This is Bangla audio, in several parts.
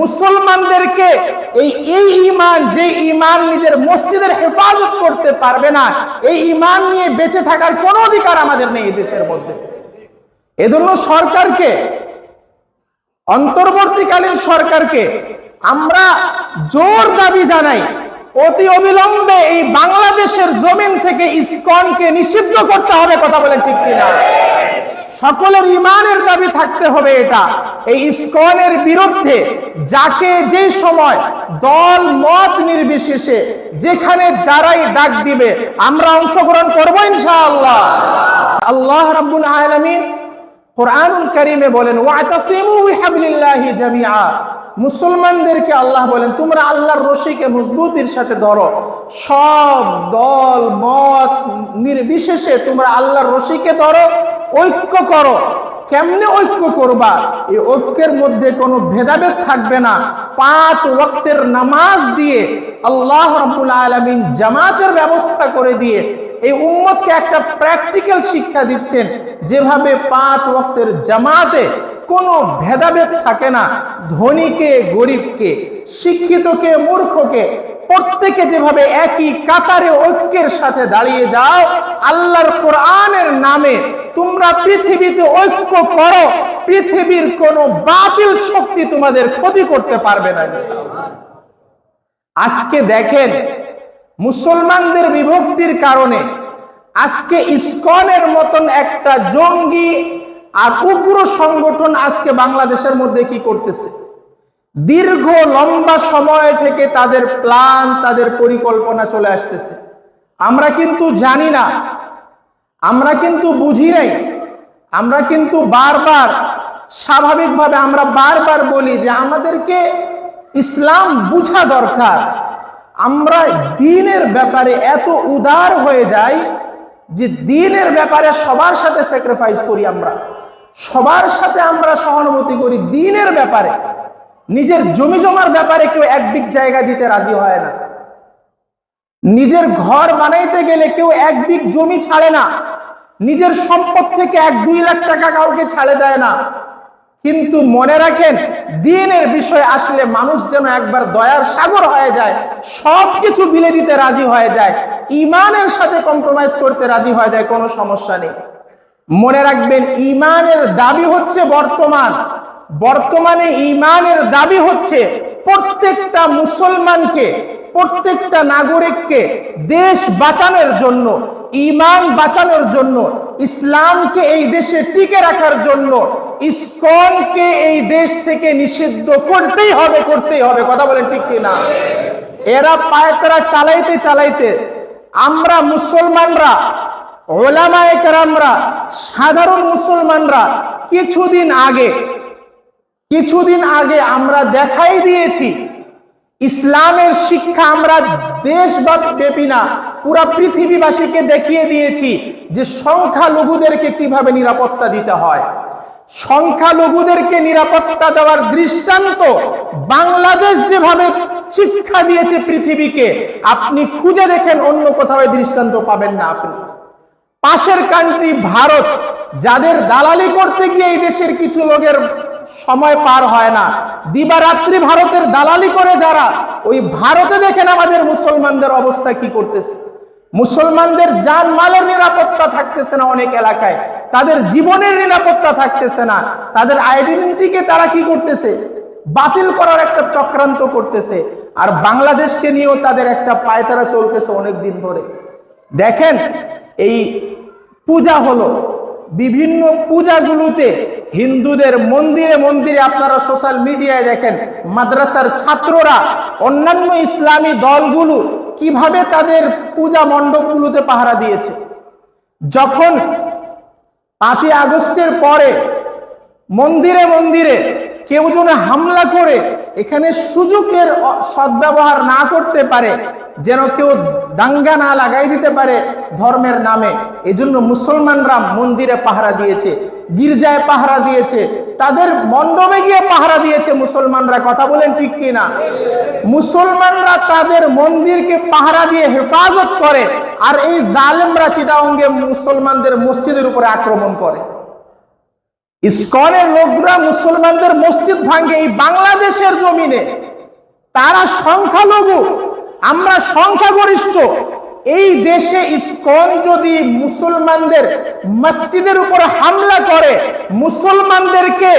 মুসলমানদেরকে এই ঈমান, যে ঈমান নিজের মসজিদের হেফাজত করতে পারবে না, এই ঈমান নিয়ে বেঁচে থাকার কোনো অধিকার আমাদের নেই এই দেশের মধ্যে। এজন্য সরকারকে, অন্তর্বর্তীকালীন সরকারকে আমরা জোর দাবি জানাই, অতি অবিলম্বে এই বাংলাদেশের জমিন থেকে ইসকনকে নিষিদ্ধ করতে হবে। কথা বলেন ঠিক কিনা? সকলের ঈমানের দাবি থাকতে হবে এটা। এই ইসকনের বিরুদ্ধে যাকে যে সময় দল মত নির্বিশেষে যেখানে যারাই ডাক দিবে আমরা অংশগ্রহণ করব ইনশাআল্লাহ। আল্লাহ রাব্বুল আলামিন কুরআনুল কারীমে বলেন, ওয়াতাসিমু বিহাবলিল্লাহি জামিআ। মুসলমানদেরকে আল্লাহ বলেন, তোমরা আল্লাহর রশিকে মজবুতির সাথে ধরো। সব দল মত নির্বিশেষে তোমরা আল্লাহর রশিকে ধরো, ঐক্য করো। কেমনে ঐক্য করবা? এই ঐক্যের মধ্যে কোনো ভেদাভেদ থাকবে না। 5 ওয়াক্তের নামাজ দিয়ে আল্লাহ রাব্বুল আলামিন জামাতের ব্যবস্থা করে দিয়ে এই উম্মতকে একটা প্র্যাকটিক্যাল শিক্ষা দিচ্ছেন, যেভাবে 5 ওয়াক্তের জামাতে কোনো ভেদাভেদ থাকে না। ধনীকে গরিবকে, শিক্ষিতকে মূর্খকে, প্রত্যেকে যেভাবে একই কাতারে ঐক্যের সাথে দাঁড়িয়ে যাও, আল্লাহর কোরআনের নামে তোমরা পৃথিবীতে ঐক্য করো, পৃথিবীর কোনো বাতিল শক্তি তোমাদের ক্ষতি করতে পারবে না। আজকে দেখেন, মুসলমানদের বিভক্তির কারণে আজকে ইসকনের মতন একটা জঙ্গি আর উগ্র সংগঠন আজকে বাংলাদেশের মধ্যে কি করতেছে? দীর্ঘ লম্বা সময় থেকে তাদের প্ল্যান, তাদের পরিকল্পনা চলে আসতেছে। আমরা কিন্তু জানি না, আমরা কিন্তু বুঝি নাই, আমরা কিন্তু বারবার স্বাভাবিকভাবে আমরা বারবার বলি যে আমাদেরকে ইসলাম বুঝা দরকার। আমরা দ্বীনের ব্যাপারে এত উদার হয়ে যাই যে দ্বীনের ব্যাপারে সবার সাথে স্যাক্রিফাইস করি, আমরা সবার সাথে আমরা সহানুভূতি করি। দ্বীনের ব্যাপারে, নিজের জমি জমার ব্যাপারে কেউ 1 বিঘ জায়গা দিতে রাজি হয় না। নিজের ঘর বানাইতে গেলে কেউ 1 বিঘ জমি ছাড়ে না। নিজের সম্পদ থেকে 1-2 লাখ টাকা কাউকে ছাড়ে দেয় না। কিন্তু মনে রাখেন, দ্বীনের বিষয় আসলে মানুষ যেন একবার দয়ার সাগর হয়ে যায়, সবকিছু বিলে দিতে রাজি হয়ে যায়, ঈমানের সাথে কম্প্রোমাইজ করতে রাজি হয়ে যায়, কোনো সমস্যা নেই। মনে রাখবেন, ঈমানের দাবি হচ্ছে বর্তমানে ঈমানের দাবি হচ্ছে প্রত্যেকটা মুসলমানকে, প্রত্যেকটা নাগরিককে দেশ বাঁচানোর জন্য, ঈমান বাঁচানোর জন্য, ইসলামকে এই দেশে টিকে রাখার জন্য ইসকনকে এই দেশ থেকে নিষিদ্ধ করতেই হবে। কথা বলেন ঠিক কিনা? এরা পায়তারা চালাইতে চালাইতে আমরা মুসলমানরা, ওলামায়ে কেরামরা, সাধারণ মুসলমানরা কিছুদিন আগে আমরা দেখাই দিয়েছি, ইসলামের শিক্ষা আমরা দেশব্যাপী না, পুরা পৃথিবীবাসীকে দেখিয়ে দিয়েছি যে সংখ্যালঘুদেরকে কিভাবে নিরাপত্তা দিতে হয়। সংখ্যালঘুদেরকে নিরাপত্তা দেওয়ার দৃষ্টান্ত বাংলাদেশ যেভাবে শিক্ষা দিয়েছে পৃথিবীকে, আপনি খুঁজে দেখেন অন্য কোথাও দৃষ্টান্ত পাবেন না। আপনি পাশের কান্ট্রি ভারত, যাদের দালালি করতে গিয়ে এই দেশের কিছু লোকের সময় পার হয় না, দিবারাত্রি ভারতের দালালি করে যারা, ওই ভারতে দেখেন আমাদের মুসলমানদের অবস্থা কি করতেছে। মুসলমানদের জানমালের নিরাপত্তা থাকতেছে না, অনেক এলাকায় তাদের জীবনের নিরাপত্তা থাকতেছে না, তাদের আইডেন্টিটিকে তারা কি করতেছে? বাতিল করার একটা চক্রান্ত করতেছে। আর বাংলাদেশকে নিয়েও তাদের একটা পায়তারা চলতেছে অনেক দিন ধরে। দেখেন, এই পূজা হলো, বিভিন্ন পূজাগুলোতে হিন্দুদের মন্দিরে মন্দিরে আপনারা সোশ্যাল মিডিয়ায় দেখেন, মাদ্রাসার ছাত্ররা, অন্যান্য ইসলামী দলগুলো কিভাবে তাদের পূজা মণ্ডপগুলোতে পাহারা দিয়েছে। যখন 5ই আগস্টের পরে মন্দিরে মন্দিরে কেউ যেন হামলা করে এখানে সুযোগের সদ্ব্যবহার না করতে পারে, যেন কেউ দাঙ্গা না লাগাই দিতে পারে ধর্মের নামে, এজন্য মুসলমানরা মন্দিরে পাহারা দিয়েছে, গির্জায় পাহারা দিয়েছে, তাদের মণ্ডপে গিয়ে পাহারা দিয়েছে মুসলমানরা। কথা বলেন ঠিক কিনা? মুসলমানরা তাদের মন্দিরকে পাহারা দিয়ে হেফাজত করে, আর এই জালেমরা চিটাগংয়ে মুসলমানদের মসজিদের উপরে আক্রমণ করে। ইসকনের লোকরা মুসলমানদের মসজিদ ভাঙে এই বাংলাদেশের জমিনে। তারা সংখ্যালঘু, আমরা সংখ্যাগরিষ্ঠ। এই দেশে ইসকন যদি মুসলমানদের মসজিদের উপর হামলা করে, মুসলমানদেরকে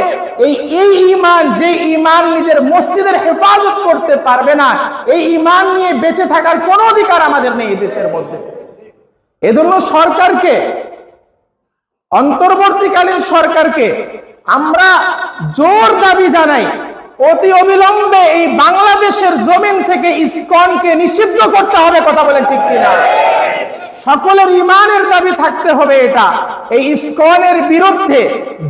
এই ঈমান, যে ঈমান নিজের মসজিদের হেফাজত করতে পারবে না, এই ঈমান নিয়ে বেঁচে থাকার কোনো অধিকার আমাদের নেই এই দেশের মধ্যে। এজন্য সরকারকে, অন্তর্বর্তীকালীন সরকারকে আমরা জোর দাবি জানাই, অতি অবিলম্বে এই বাংলাদেশের জমিন থেকে ইসকনকে নিষিদ্ধ করতে হবে। কথা বলেন ঠিক কিনা? সকলের ঈমানের দাবি থাকতে হবে এটা। এই ইসকনের বিরুদ্ধে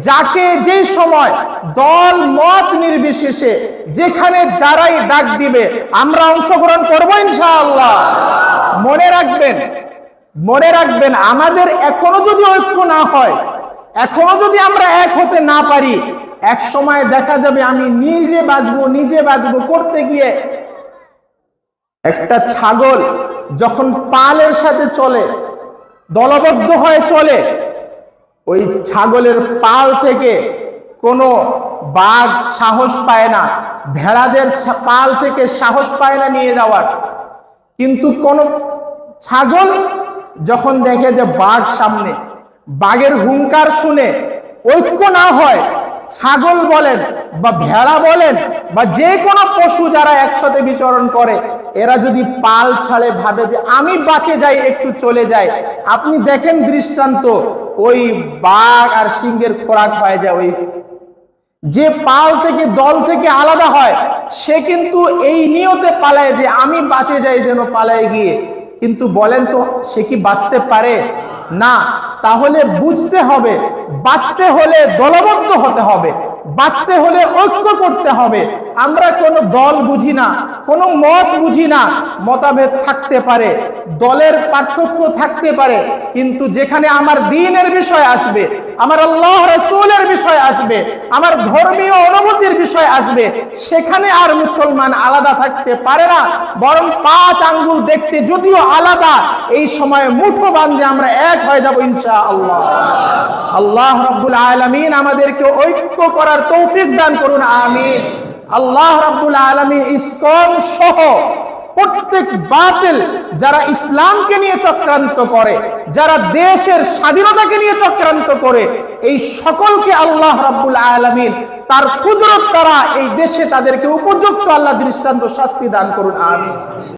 যাকে যে সময় দল মত নির্বিশেষে যেখানে যারাই ডাক দিবে আমরা অংশগ্রহণ করবো ইনশাআল্লাহ। মনে রাখবেন আমাদের এখনো যদি ঐক্য না হয়, এখনো যদি আমরা এক হতে না পারি, এক সময় দেখা যাবে আমি নিজে বাঁচবো করতে গিয়ে একটা ছাগল যখন পালের সাথে চলে, দলবদ্ধ হয়ে চলে, ওই ছাগলের পাল থেকে কোনো বাঘ সাহস পায় না, ভেড়াদের পাল থেকে সাহস পায় না নিয়ে যাওয়ার। কিন্তু কোন ছাগল যখন দেখে যে বাঘ সামনে, বাঘের হুঙ্কার শুনে ঐক্য না হয়, ছাগল বলেন বা ভেড়া বলেন বা যে কোনো পশু যারা একসাথে বিচরণ করে, এরা যদি পাল ছাড়ে, ভাবে যে আমি বাঁচে যাই, একটু চলে যাই, আপনি দেখেন দৃষ্টান্ত, ওই বাঘ আর সিংহের খোরাক হয়ে যায়। ওই যে পাল থেকে, দল থেকে আলাদা হয়, সে কিন্তু এই নিয়তে পালায় যে আমি বাঁচে যাই, যেন পালায় গিয়ে। কিন্তু বলেন তো সে কি বাঁচতে পারে? না। তাহলে বুঝতে হবে, বাঁচতে হলে দলবদ্ধ হতে হবে, বাঁচতে হলে ঐক্য করতে হবে। আমরা কোনো দল বুঝি না, কোনো মত বুঝি না। মতভেদ থাকতে পারে, দলের পার্থক্য থাকতে পারে, কিন্তু যেখানে আমার দ্বীনের বিষয় আসবে, আমার আল্লাহ রাসূলের বিষয় আসবে, আমার ধর্মীয় অনুভূতির বিষয় আসবে, সেখানে আর মুসলমান আলাদা থাকতে পারে না। বরং 5 আঙ্গুল দেখতে যদিও আলাদা, এই সময় মুঠো বাঁধে আমরা এক হয়ে যাব ইনশাআল্লাহ। আল্লাহ রাব্বুল আলামিন আমাদেরকে ঐক্য করার তৌফিক দান করুন, আমিন। আল্লাহ রাব্বুল আলামিন ইসকন সহ প্রত্যেক বাতিল যারা ইসলামকে নিয়ে চক্রান্ত করে, যারা দেশের স্বাধীনতাকে নিয়ে চক্রান্ত করে, এই সকলকে আল্লাহ রাব্বুল আলামিন তার কুদরত দ্বারা এই দেশে তাদেরকে উপযুক্ত আল্লাহ দৃষ্টান্ত শাস্তি দান করুন, আমিন।